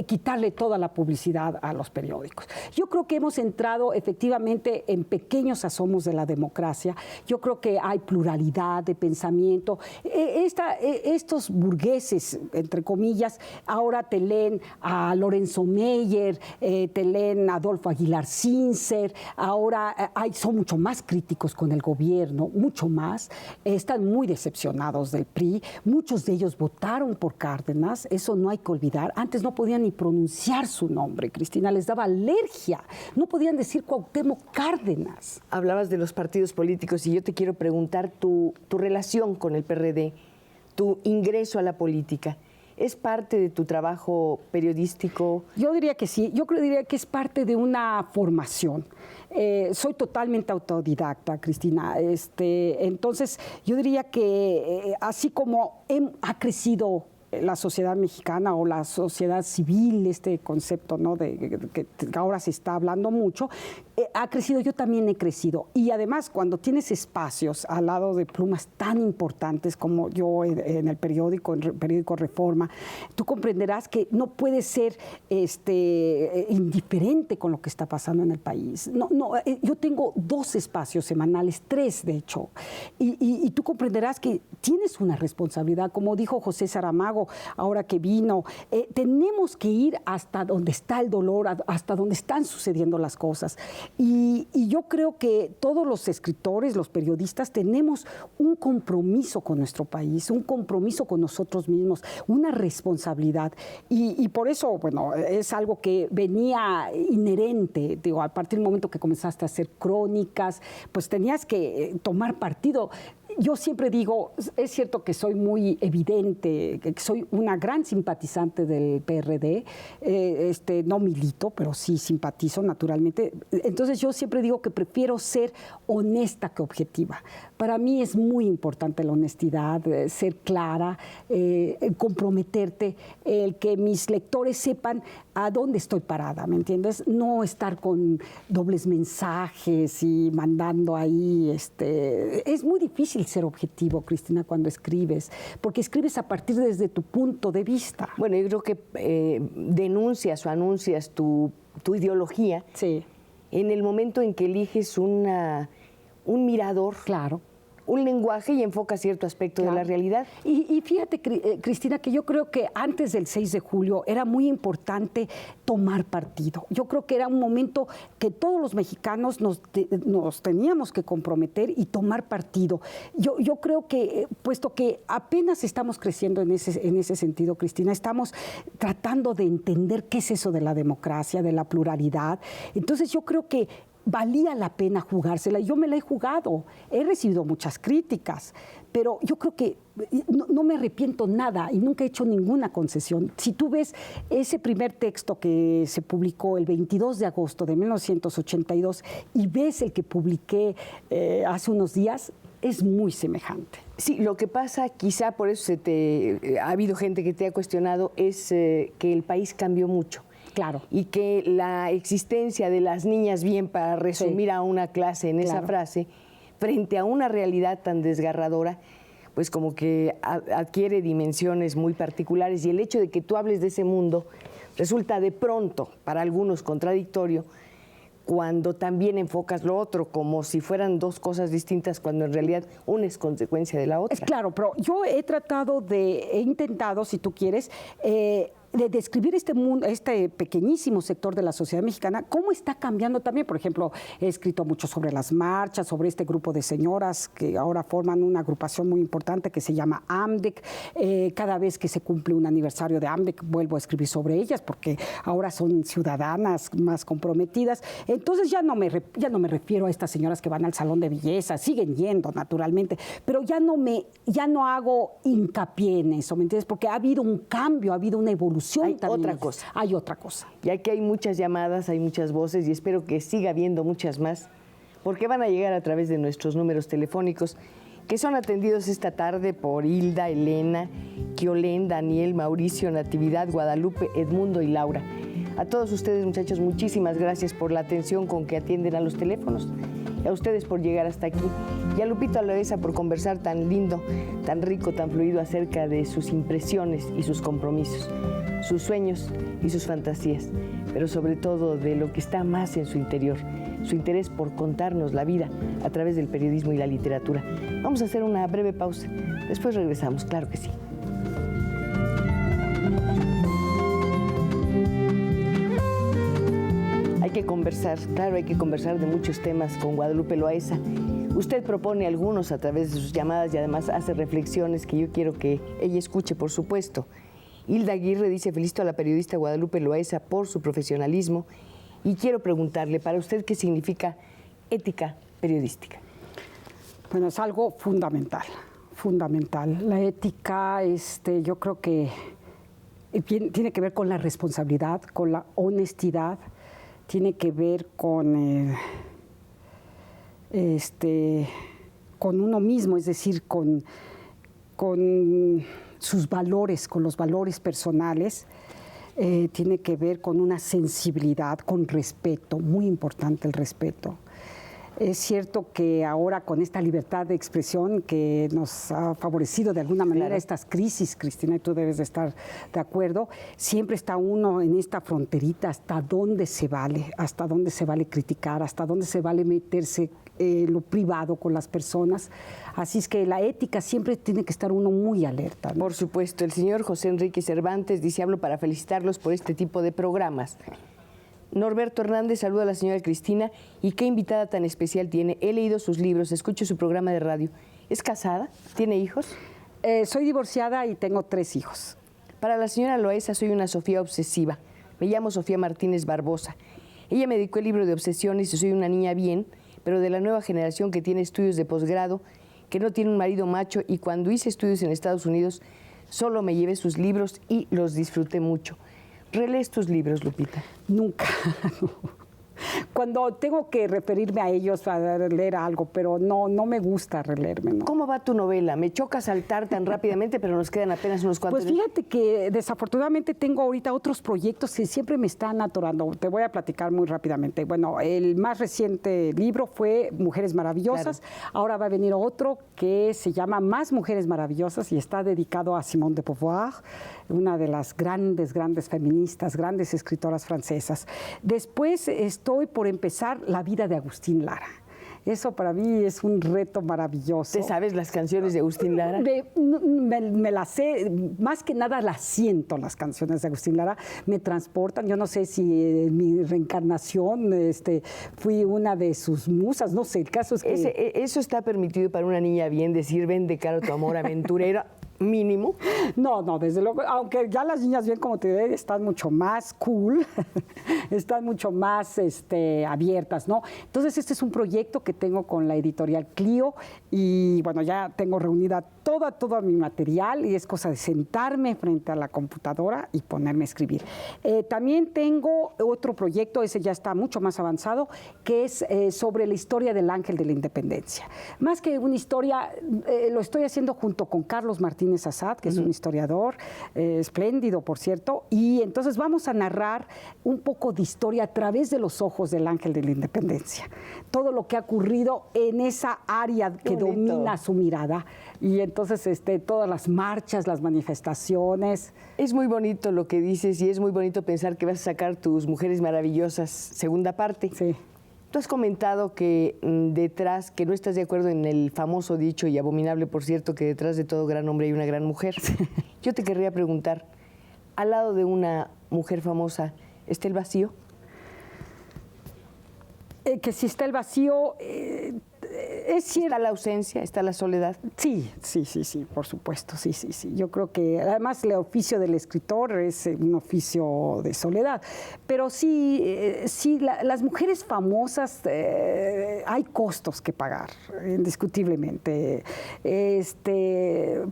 quitarle toda la publicidad a los periódicos. Yo creo que hemos entrado efectivamente en pequeños asomos de la democracia. Yo creo que hay pluralidad de pensamiento. Estos burgueses, entre comillas, ahora te leen a Lorenzo Meyer, te leen a Adolfo Aguilar Sincer, ahora son mucho más críticos con el gobierno, mucho más. Están muy decepcionados del PRI. Muchos de ellos votaron por Cárdenas, eso no hay que olvidar. Antes no podían ni pronunciar su nombre, Cristina, les daba alergia. No podían decir Cuauhtémoc Cárdenas. Hablabas de los partidos políticos y yo te quiero preguntar tu relación con el PRD, tu ingreso a la política. ¿Es parte de tu trabajo periodístico? Yo diría que sí, diría que es parte de una formación. Soy totalmente autodidacta, Cristina. Entonces, yo diría que así como ha crecido la sociedad mexicana o la sociedad civil, este concepto, ¿no?, que ahora se está hablando mucho, ha crecido, yo también he crecido. Y además, cuando tienes espacios al lado de plumas tan importantes como yo en el periódico Reforma, tú comprenderás que no puedes ser indiferente con lo que está pasando en el país. Yo tengo 2 espacios semanales, 3 de hecho, y tú comprenderás que tienes una responsabilidad, como dijo José Saramago ahora que vino, tenemos que ir hasta donde está el dolor, hasta donde están sucediendo las cosas. Y yo creo que todos los escritores, los periodistas, tenemos un compromiso con nuestro país, un compromiso con nosotros mismos, una responsabilidad. Y por eso, bueno, es algo que venía inherente, digo, a partir del momento que comenzaste a hacer crónicas, pues tenías que tomar partido. Yo siempre digo, es cierto que soy muy evidente, que soy una gran simpatizante del PRD, no milito, pero sí simpatizo naturalmente. Entonces yo siempre digo que prefiero ser honesta que objetiva. Para mí es muy importante la honestidad, ser clara, comprometerte, el que mis lectores sepan a dónde estoy parada, ¿me entiendes? No estar con dobles mensajes y mandando ahí, es muy difícil ser objetivo, Cristina, cuando escribes, porque escribes a partir desde tu punto de vista. Bueno, yo creo que denuncias o anuncias tu ideología, sí, en el momento en que eliges un mirador, claro, un lenguaje y enfoca cierto aspecto de la realidad. Y fíjate, Cristina, que yo creo que antes del 6 de julio era muy importante tomar partido. Yo creo que era un momento que todos los mexicanos nos teníamos que comprometer y tomar partido. Yo creo que, puesto que apenas estamos creciendo en ese sentido, Cristina, estamos tratando de entender qué es eso de la democracia, de la pluralidad. Entonces yo creo que valía la pena jugársela. Yo me la he jugado, he recibido muchas críticas, pero yo creo que no me arrepiento nada y nunca he hecho ninguna concesión. Si tú ves ese primer texto que se publicó el 22 de agosto de 1982 y ves el que publiqué hace unos días, es muy semejante. Sí, lo que pasa, quizá por eso ha habido gente que te ha cuestionado, es que el país cambió mucho. Claro. Y que la existencia de las niñas bien, para resumir sí, a una clase en esa frase, frente a una realidad tan desgarradora, pues como que adquiere dimensiones muy particulares. Y el hecho de que tú hables de ese mundo resulta de pronto, para algunos, contradictorio, cuando también enfocas lo otro, como si fueran 2 cosas distintas, cuando en realidad una es consecuencia de la otra. Claro, pero yo he intentado, si tú quieres, de describir este mundo, este pequeñísimo sector de la sociedad mexicana, cómo está cambiando también. Por ejemplo, he escrito mucho sobre las marchas, sobre este grupo de señoras que ahora forman una agrupación muy importante que se llama AMDEC. Cada vez que se cumple un aniversario de AMDEC, vuelvo a escribir sobre ellas, porque ahora son ciudadanas más comprometidas. Entonces ya no me refiero a estas señoras que van al salón de belleza, siguen yendo naturalmente, pero ya no hago hincapié en eso, ¿me entiendes? Porque ha habido un cambio, ha habido una evolución. Hay otra cosa. Hay otra cosa. Ya que hay muchas llamadas, hay muchas voces y espero que siga habiendo muchas más, porque van a llegar a través de nuestros números telefónicos. que son atendidos esta tarde por Hilda, Elena, Kiolén, Daniel, Mauricio, Natividad, Guadalupe, Edmundo y Laura. A todos ustedes, muchachos, muchísimas gracias por la atención con que atienden a los teléfonos. Y a ustedes por llegar hasta aquí. Y a Lupita Loaiza por conversar tan lindo, tan rico, tan fluido acerca de sus impresiones y sus compromisos, sus sueños y sus fantasías, pero sobre todo de lo que está más en su interior, su interés por contarnos la vida a través del periodismo y la literatura. Vamos a hacer una breve pausa. Después regresamos, claro que sí. Hay que conversar, claro, hay que conversar de muchos temas con Guadalupe Loaiza. Usted propone algunos a través de sus llamadas y además hace reflexiones que yo quiero que ella escuche, por supuesto. Hilda Aguirre dice: felicito a la periodista Guadalupe Loaiza por su profesionalismo y quiero preguntarle, para usted, ¿qué significa ética periodística? Bueno, es algo fundamental, fundamental. La ética, yo creo que tiene que ver con la responsabilidad, con la honestidad, tiene que ver con uno mismo, es decir, con sus valores, con los valores personales, tiene que ver con una sensibilidad, con respeto, muy importante el respeto. Es cierto que ahora con esta libertad de expresión que nos ha favorecido de alguna manera estas crisis, Cristina, y tú debes de estar de acuerdo, siempre está uno en esta fronterita hasta dónde se vale criticar, hasta dónde se vale meterse lo privado con las personas. Así es que la ética siempre tiene que estar uno muy alerta, ¿no? Por supuesto. El señor José Enrique Cervantes dice: hablo para felicitarlos por este tipo de programas. Norberto Hernández saluda a la señora Cristina y qué invitada tan especial tiene. He leído sus libros, escucho su programa de radio. ¿Es casada? ¿Tiene hijos? Soy divorciada y tengo 3 hijos. Para la señora Loaiza soy una Sofía obsesiva. Me llamo Sofía Martínez Barbosa. Ella me dedicó el libro de obsesiones y soy una niña bien, pero de la nueva generación que tiene estudios de posgrado, que no tiene un marido macho, y cuando hice estudios en Estados Unidos solo me llevé sus libros y los disfruté mucho. ¿Relees tus libros, Lupita? Nunca. Cuando tengo que referirme a ellos para leer algo, pero no me gusta releerme, ¿no? ¿Cómo va tu novela? Me choca saltar tan rápidamente, pero nos quedan apenas unos cuantos. Pues fíjate que desafortunadamente tengo ahorita otros proyectos que siempre me están atorando. Te voy a platicar muy rápidamente. Bueno, el más reciente libro fue Mujeres Maravillosas. Claro. Ahora va a venir otro que se llama Más Mujeres Maravillosas y está dedicado a Simone de Beauvoir, una de las grandes feministas, grandes escritoras francesas. Después estoy por empezar La vida de Agustín Lara. Eso para mí es un reto maravilloso. ¿Te sabes las canciones de Agustín Lara? Me las sé, más que nada las siento, las canciones de Agustín Lara, me transportan. Yo no sé si en mi reencarnación fui una de sus musas, no sé, el caso es que... Eso está permitido para una niña bien decir: ven de cara tu amor aventurera. Mínimo. No, desde luego, aunque ya las niñas bien, como te diré, están mucho más cool, están mucho más abiertas, ¿no? Entonces, este es un proyecto que tengo con la editorial Clio y, bueno, ya tengo reunida todo mi material y es cosa de sentarme frente a la computadora y ponerme a escribir. También tengo otro proyecto, ese ya está mucho más avanzado, que es sobre la historia del Ángel de la Independencia. Más que una historia, lo estoy haciendo junto con Carlos Martínez Assad, que es un historiador espléndido, por cierto, y entonces vamos a narrar un poco de historia a través de los ojos del Ángel de la Independencia. Todo lo que ha ocurrido en esa área que domina su mirada. Y entonces todas las marchas, las manifestaciones. Es muy bonito lo que dices y es muy bonito pensar que vas a sacar tus Mujeres Maravillosas segunda parte. Sí. Tú has comentado que detrás, que no estás de acuerdo en el famoso dicho y abominable, por cierto, que detrás de todo gran hombre hay una gran mujer. Sí. Yo te querría preguntar, al lado de una mujer famosa, ¿está el vacío? Que si está el vacío... Es cierto. ¿Está la ausencia? ¿Está la soledad? Sí, por supuesto, sí. Yo creo que además el oficio del escritor es un oficio de soledad, pero sí, las mujeres famosas hay costos que pagar, indiscutiblemente,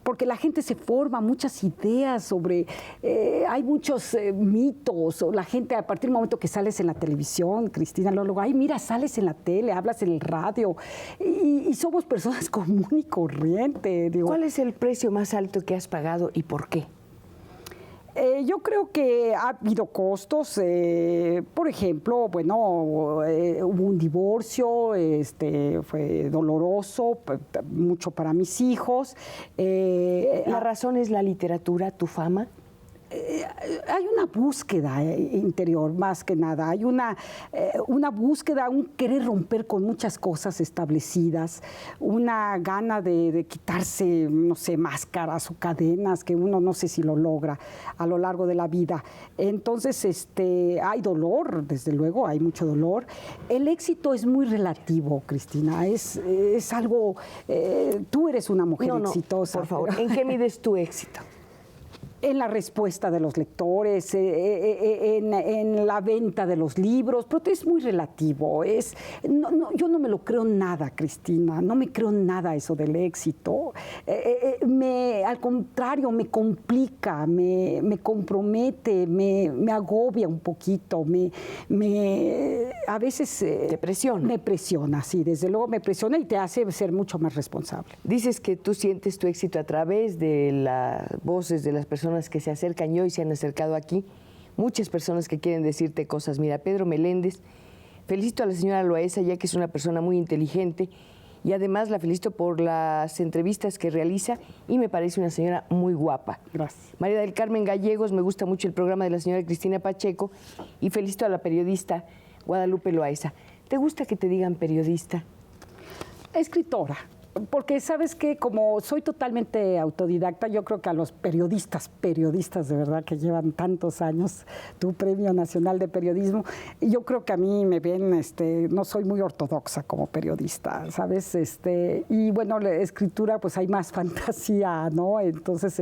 porque la gente se forma muchas ideas sobre, hay muchos mitos, o la gente a partir del momento que sales en la televisión, Cristina, luego, ay, mira, sales en la tele, hablas en el radio, y y somos personas común y corriente. Digo. ¿Cuál es el precio más alto que has pagado y por qué? Yo creo que ha habido costos, por ejemplo, bueno, hubo un divorcio, fue doloroso, mucho para mis hijos. ¿La razón es la literatura, tu fama? Hay una búsqueda interior, más que nada. Hay una búsqueda, un querer romper con muchas cosas establecidas, una gana de quitarse, no sé, máscaras o cadenas, que uno no sé si lo logra a lo largo de la vida. Entonces, hay dolor, desde luego, hay mucho dolor. El éxito es muy relativo, Cristina. Es algo... tú eres una mujer exitosa. Por favor, ¿en qué mides tu éxito? En la respuesta de los lectores, en la venta de los libros, pero es muy relativo. Yo no me lo creo nada, Cristina, no me creo nada eso del éxito. Al contrario, me complica, me compromete, me agobia un poquito, a veces... ¿Te presiona? Me presiona, sí, desde luego me presiona y te hace ser mucho más responsable. Dices que tú sientes tu éxito a través de las voces de las personas que se acercan y hoy se han acercado aquí, muchas personas que quieren decirte cosas. Mira, Pedro Meléndez, felicito a la señora Loaesa, ya que es una persona muy inteligente y además la felicito por las entrevistas que realiza y me parece una señora muy guapa. Gracias. María del Carmen Gallegos, me gusta mucho el programa de la señora Cristina Pacheco y felicito a la periodista Guadalupe Loaesa. ¿Te gusta que te digan periodista? Escritora. Porque sabes que como soy totalmente autodidacta, yo creo que a los periodistas de verdad que llevan tantos años, tu Premio Nacional de Periodismo, yo creo que a mí me ven, no soy muy ortodoxa como periodista, ¿sabes? Y bueno, la escritura pues hay más fantasía, ¿no? Entonces,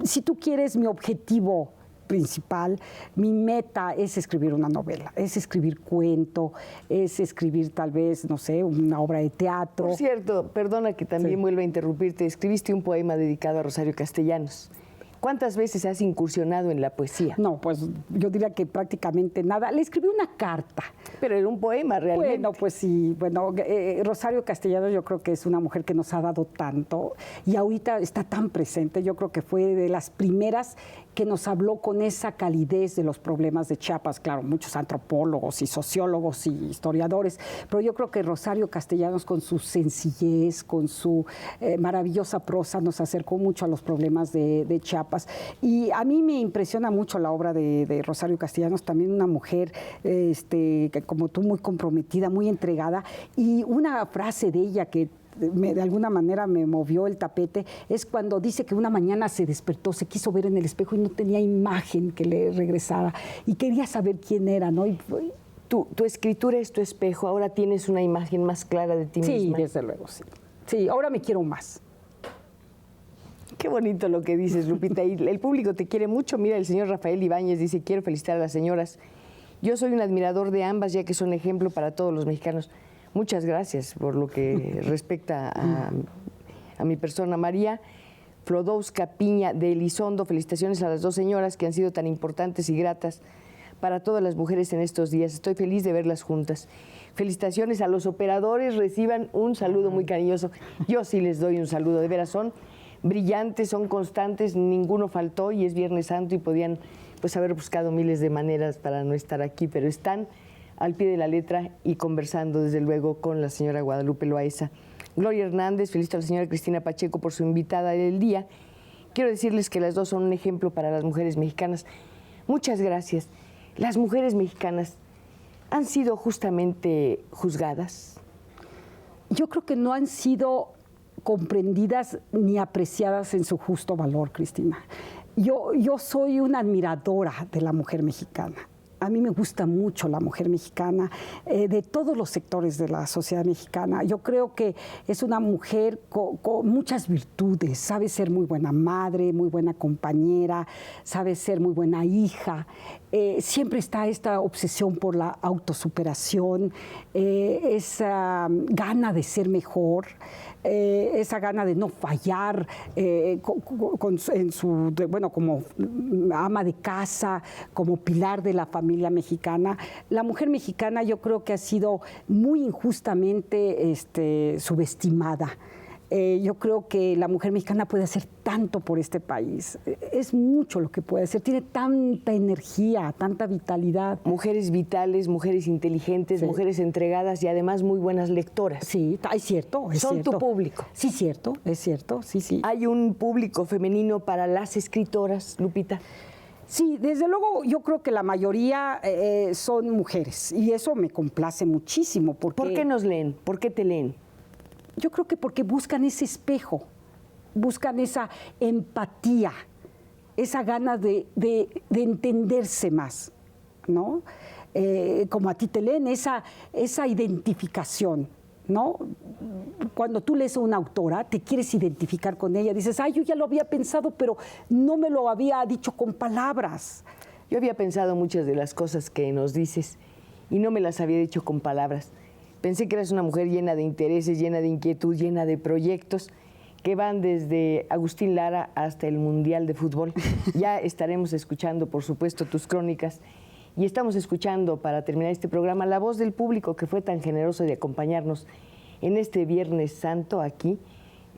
si tú quieres, mi objetivo principal, mi meta es escribir una novela, es escribir cuento, es escribir tal vez, no sé, una obra de teatro. Por cierto, perdona que también vuelva a interrumpirte, escribiste un poema dedicado a Rosario Castellanos. ¿Cuántas veces has incursionado en la poesía? No, pues yo diría que prácticamente nada. Le escribí una carta. Pero era un poema realmente. Bueno, pues sí. Bueno, Rosario Castellanos yo creo que es una mujer que nos ha dado tanto y ahorita está tan presente. Yo creo que fue de las primeras que nos habló con esa calidez de los problemas de Chiapas. Claro, muchos antropólogos y sociólogos y historiadores, pero yo creo que Rosario Castellanos con su sencillez, con su maravillosa prosa nos acercó mucho a los problemas de Chiapas. Y a mí me impresiona mucho la obra de Rosario Castellanos, también una mujer como tú, muy comprometida, muy entregada, y una frase de ella que de alguna manera me movió el tapete, es cuando dice que una mañana se despertó, se quiso ver en el espejo y no tenía imagen que le regresara y quería saber quién era, ¿no? Tu escritura es tu espejo, ahora tienes una imagen más clara de ti misma. Sí, desde luego, sí. Sí, ahora me quiero más. Qué bonito lo que dices, Lupita. Y el público te quiere mucho. Mira, el señor Rafael Ibáñez dice, quiero felicitar a las señoras. Yo soy un admirador de ambas, ya que son ejemplo para todos los mexicanos. Muchas gracias por lo que respecta a mi persona. María Flodowska Piña de Elizondo, felicitaciones a las dos señoras que han sido tan importantes y gratas para todas las mujeres en estos días. Estoy feliz de verlas juntas. Felicitaciones a los operadores, reciban un saludo muy cariñoso. Yo sí les doy un saludo, de veras son brillantes, son constantes, ninguno faltó y es Viernes Santo y podían pues haber buscado miles de maneras para no estar aquí, pero están al pie de la letra y conversando desde luego con la señora Guadalupe Loaesa. Gloria Hernández, felicito a la señora Cristina Pacheco por su invitada del día. Quiero decirles que las dos son un ejemplo para las mujeres mexicanas. Muchas gracias. Las mujeres mexicanas han sido justamente juzgadas. Yo creo que no han sido comprendidas ni apreciadas en su justo valor, Cristina. Yo soy una admiradora de la mujer mexicana. A mí me gusta mucho la mujer mexicana, de todos los sectores de la sociedad mexicana. Yo creo que es una mujer con muchas virtudes. Sabe ser muy buena madre, muy buena compañera, sabe ser muy buena hija. siempre está esta obsesión por la autosuperación, esa gana de ser mejor, esa gana de no fallar como ama de casa, como pilar de la familia mexicana. La mujer mexicana yo creo que ha sido muy injustamente subestimada. Yo creo que la mujer mexicana puede hacer tanto por este país. Es mucho lo que puede hacer. Tiene tanta energía, tanta vitalidad. Mujeres vitales, mujeres inteligentes, sí, mujeres entregadas y además muy buenas lectoras. Sí, es cierto. Son tu público. Sí, es cierto, sí. ¿Hay un público femenino para las escritoras, Lupita? Sí, desde luego yo creo que la mayoría son mujeres y eso me complace muchísimo. Porque ¿por qué nos leen? ¿Por qué te leen? Yo creo que porque buscan ese espejo, buscan esa empatía, esa gana de entenderse más, ¿no? Como a ti te leen, esa identificación, ¿no? Cuando tú lees a una autora, te quieres identificar con ella, dices, yo ya lo había pensado, pero no me lo había dicho con palabras. Yo había pensado muchas de las cosas que nos dices y no me las había dicho con palabras. Pensé que eras una mujer llena de intereses, llena de inquietud, llena de proyectos que van desde Agustín Lara hasta el Mundial de Fútbol. Ya estaremos escuchando, por supuesto, tus crónicas. Y estamos escuchando, para terminar este programa, la voz del público que fue tan generoso de acompañarnos en este Viernes Santo aquí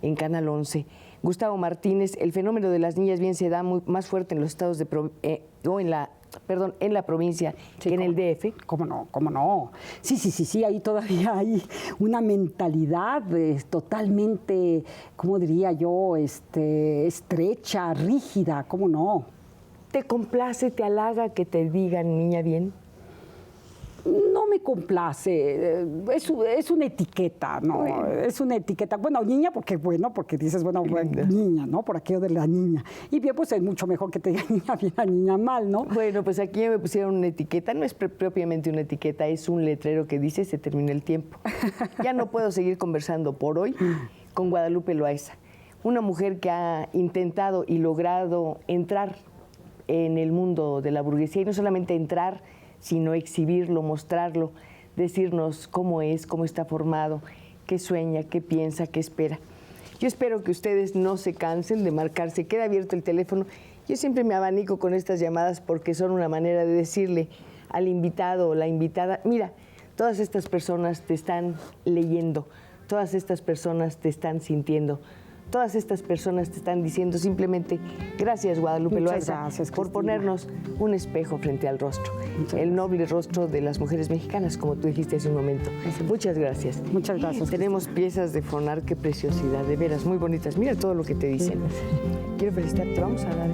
en Canal 11. Gustavo Martínez, el fenómeno de las niñas bien se da más fuerte en los estados en la provincia, sí, que en el DF. ¿Cómo no? Sí, ahí todavía hay una mentalidad totalmente, ¿cómo diría yo?, estrecha, rígida, ¿cómo no? ¿Te complace, te halaga que te digan niña bien? No me complace, es una etiqueta, ¿no? Bueno. Es una etiqueta. Bueno, niña, porque dices, niña, ¿no? Por aquello de la niña. Y bien, pues es mucho mejor que te digan niña bien a niña mal, ¿no? Bueno, pues aquí me pusieron una etiqueta, no es propiamente una etiqueta, es un letrero que dice se terminó el tiempo. Ya no puedo seguir conversando por hoy con Guadalupe Loaesa, una mujer que ha intentado y logrado entrar en el mundo de la burguesía, y no solamente entrar, sino exhibirlo, mostrarlo, decirnos cómo es, cómo está formado, qué sueña, qué piensa, qué espera. Yo espero que ustedes no se cansen de marcarse, queda abierto el teléfono. Yo siempre me abanico con estas llamadas porque son una manera de decirle al invitado o la invitada, mira, todas estas personas te están leyendo, todas estas personas te están sintiendo, todas estas personas te están diciendo simplemente gracias, Guadalupe Loaesa, por ponernos un espejo frente al rostro, el noble rostro de las mujeres mexicanas, como tú dijiste hace un momento. Muchas gracias. Muchas gracias. Tenemos piezas de Fonar, qué preciosidad, de veras, muy bonitas. Mira todo lo que te dicen. Quiero felicitarte, vamos a dar